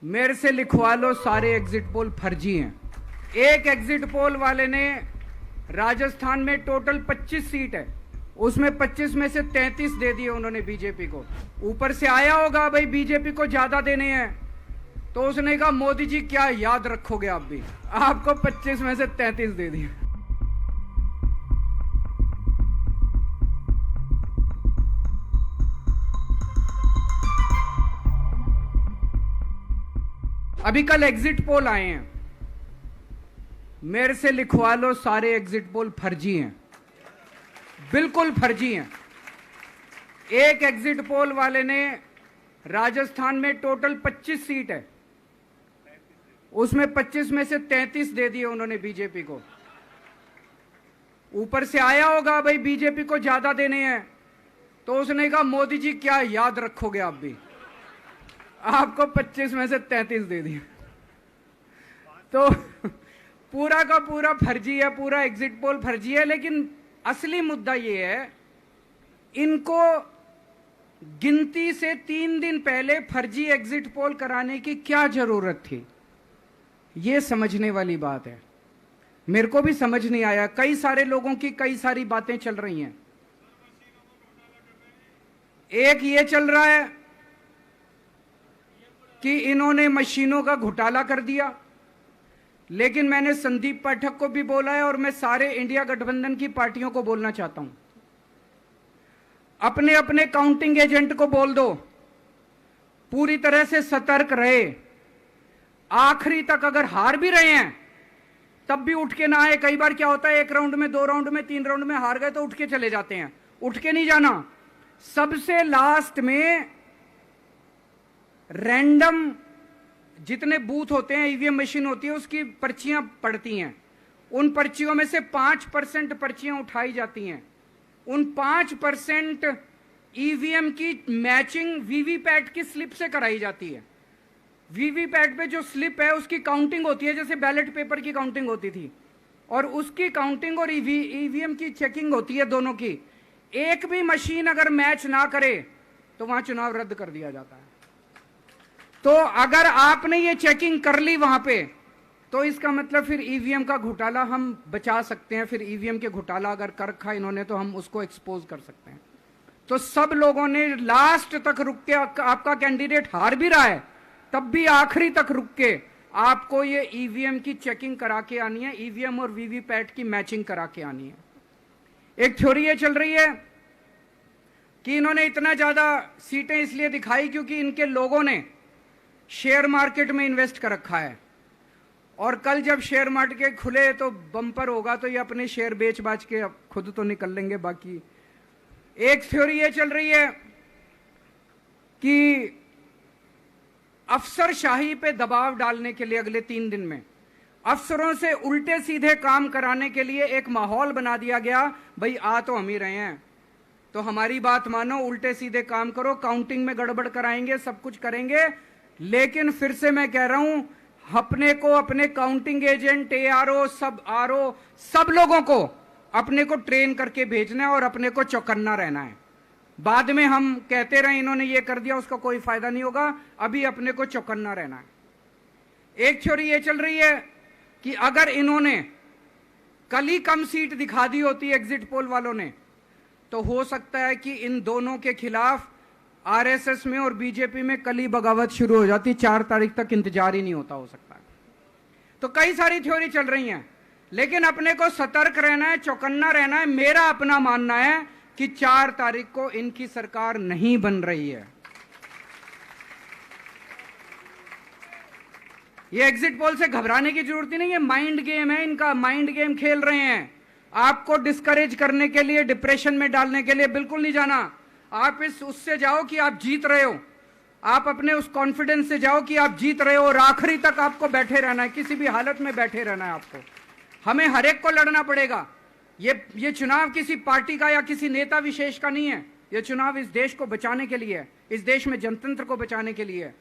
मेरे से लिखवा लो, सारे एग्जिट पोल फर्जी हैं। एक एग्जिट पोल वाले ने राजस्थान में टोटल 25 सीट है, उसमें 25 में से 33 दे दिए उन्होंने बीजेपी को। ऊपर से आया होगा भाई बीजेपी को ज्यादा देने हैं, तो उसने कहा मोदी जी क्या याद रखोगे आप भी, आपको 25 में से 33 दे दिए। अभी कल एग्जिट पोल आए हैं, मेरे से लिखवा लो, सारे एग्जिट पोल फर्जी हैं, बिल्कुल फर्जी हैं। एक एग्जिट पोल वाले ने राजस्थान में टोटल 25 सीट है, उसमें 25 में से 33 दे दिए उन्होंने बीजेपी को। ऊपर से आया होगा भाई बीजेपी को ज्यादा देने हैं, तो उसने कहा मोदी जी क्या याद रखोगे आप भी, आपको 25 में से 33 दे दिए। तो पूरा का पूरा फर्जी है, पूरा एग्जिट पोल फर्जी है। लेकिन असली मुद्दा यह है, इनको गिनती से 3 दिन पहले फर्जी एग्जिट पोल कराने की क्या जरूरत थी, यह समझने वाली बात है। मेरे को भी समझ नहीं आया, कई सारे लोगों की कई सारी बातें चल रही हैं। एक ये चल रहा है कि इन्होंने मशीनों का घोटाला कर दिया, लेकिन मैंने संदीप पाठक को भी बोला है और मैं सारे इंडिया गठबंधन की पार्टियों को बोलना चाहता हूं, अपने अपने काउंटिंग एजेंट को बोल दो पूरी तरह से सतर्क रहे। आखिरी तक अगर हार भी रहे हैं तब भी उठ के ना आए। कई बार क्या होता है, 1 राउंड में, 2 राउंड में, 3 राउंड में हार गए तो उठ के चले जाते हैं। उठ के नहीं जाना, सबसे लास्ट में रैंडम जितने बूथ होते हैं, ईवीएम मशीन होती है, उसकी पर्चियां पड़ती हैं। उन पर्चियों में से 5% पर्चियां उठाई जाती हैं। उन 5% ईवीएम की मैचिंग वीवीपैट की स्लिप से कराई जाती है। वीवीपैट पे जो स्लिप है उसकी काउंटिंग होती है, जैसे बैलेट पेपर की काउंटिंग होती थी, और उसकी काउंटिंग और ईवीएम की चेकिंग होती है दोनों की। एक भी मशीन अगर मैच ना करे तो वहां चुनाव रद्द कर दिया जाता है। तो अगर आपने ये चेकिंग कर ली वहां पे, तो इसका मतलब फिर ईवीएम का घोटाला हम बचा सकते हैं। फिर ईवीएम के घोटाला अगर कर रखा इन्होंने तो हम उसको एक्सपोज कर सकते हैं। तो सब लोगों ने लास्ट तक रुक के, आपका कैंडिडेट हार भी रहा है तब भी आखिरी तक रुक के आपको ये ईवीएम की चेकिंग करा के आनी है, ईवीएम और वीवीपैट की मैचिंग करा के आनी है। एक थ्योरी ये चल रही है कि इन्होंने इतना ज्यादा सीटें इसलिए दिखाई क्योंकि इनके लोगों ने शेयर मार्केट में इन्वेस्ट कर रखा है, और कल जब शेयर मार्केट खुले तो बम्पर होगा, तो ये अपने शेयर बेच बाच के खुद तो निकल लेंगे। बाकी एक थ्योरी ये चल रही है कि अफसरशाही पे दबाव डालने के लिए अगले 3 दिन में अफसरों से उल्टे सीधे काम कराने के लिए एक माहौल बना दिया गया। भाई आ तो हम ही रहे हैं, तो हमारी बात मानो, उल्टे सीधे काम करो, काउंटिंग में गड़बड़ कराएंगे, सब कुछ करेंगे। लेकिन फिर से मैं कह रहा हूं, अपने को, अपने काउंटिंग एजेंट, एआरओ, सब आरओ, सब लोगों को अपने को ट्रेन करके भेजना है और अपने को चौकन्ना रहना है। बाद में हम कहते रहे इन्होंने ये कर दिया, उसका कोई फायदा नहीं होगा। अभी अपने को चौकन्ना रहना है। एक थ्योरी ये चल रही है कि अगर इन्होंने कल ही कम सीट दिखा दी होती एग्जिट पोल वालों ने, तो हो सकता है कि इन दोनों के खिलाफ आरएसएस में और बीजेपी में कल ही बगावत शुरू हो जाती। 4 तारीख तक इंतजार ही नहीं होता, हो सकता है। तो कई सारी थ्योरी चल रही हैं, लेकिन अपने को सतर्क रहना है, चौकन्ना रहना है। मेरा अपना मानना है कि 4 तारीख को इनकी सरकार नहीं बन रही है। ये एग्जिट पोल से घबराने की जरूरत ही नहीं है, माइंड गेम है इनका, माइंड गेम खेल रहे हैं। आपको डिस्करेज करने के लिए, डिप्रेशन में डालने के लिए बिल्कुल नहीं जाना। आप उससे जाओ कि आप जीत रहे हो, आप अपने उस कॉन्फिडेंस से जाओ कि आप जीत रहे हो, और आखिरी तक आपको बैठे रहना है, किसी भी हालत में बैठे रहना है आपको। हमें हर एक को लड़ना पड़ेगा। ये चुनाव किसी पार्टी का या किसी नेता विशेष का नहीं है, ये चुनाव इस देश को बचाने के लिए है, इस देश में जनतंत्र को बचाने के लिए है।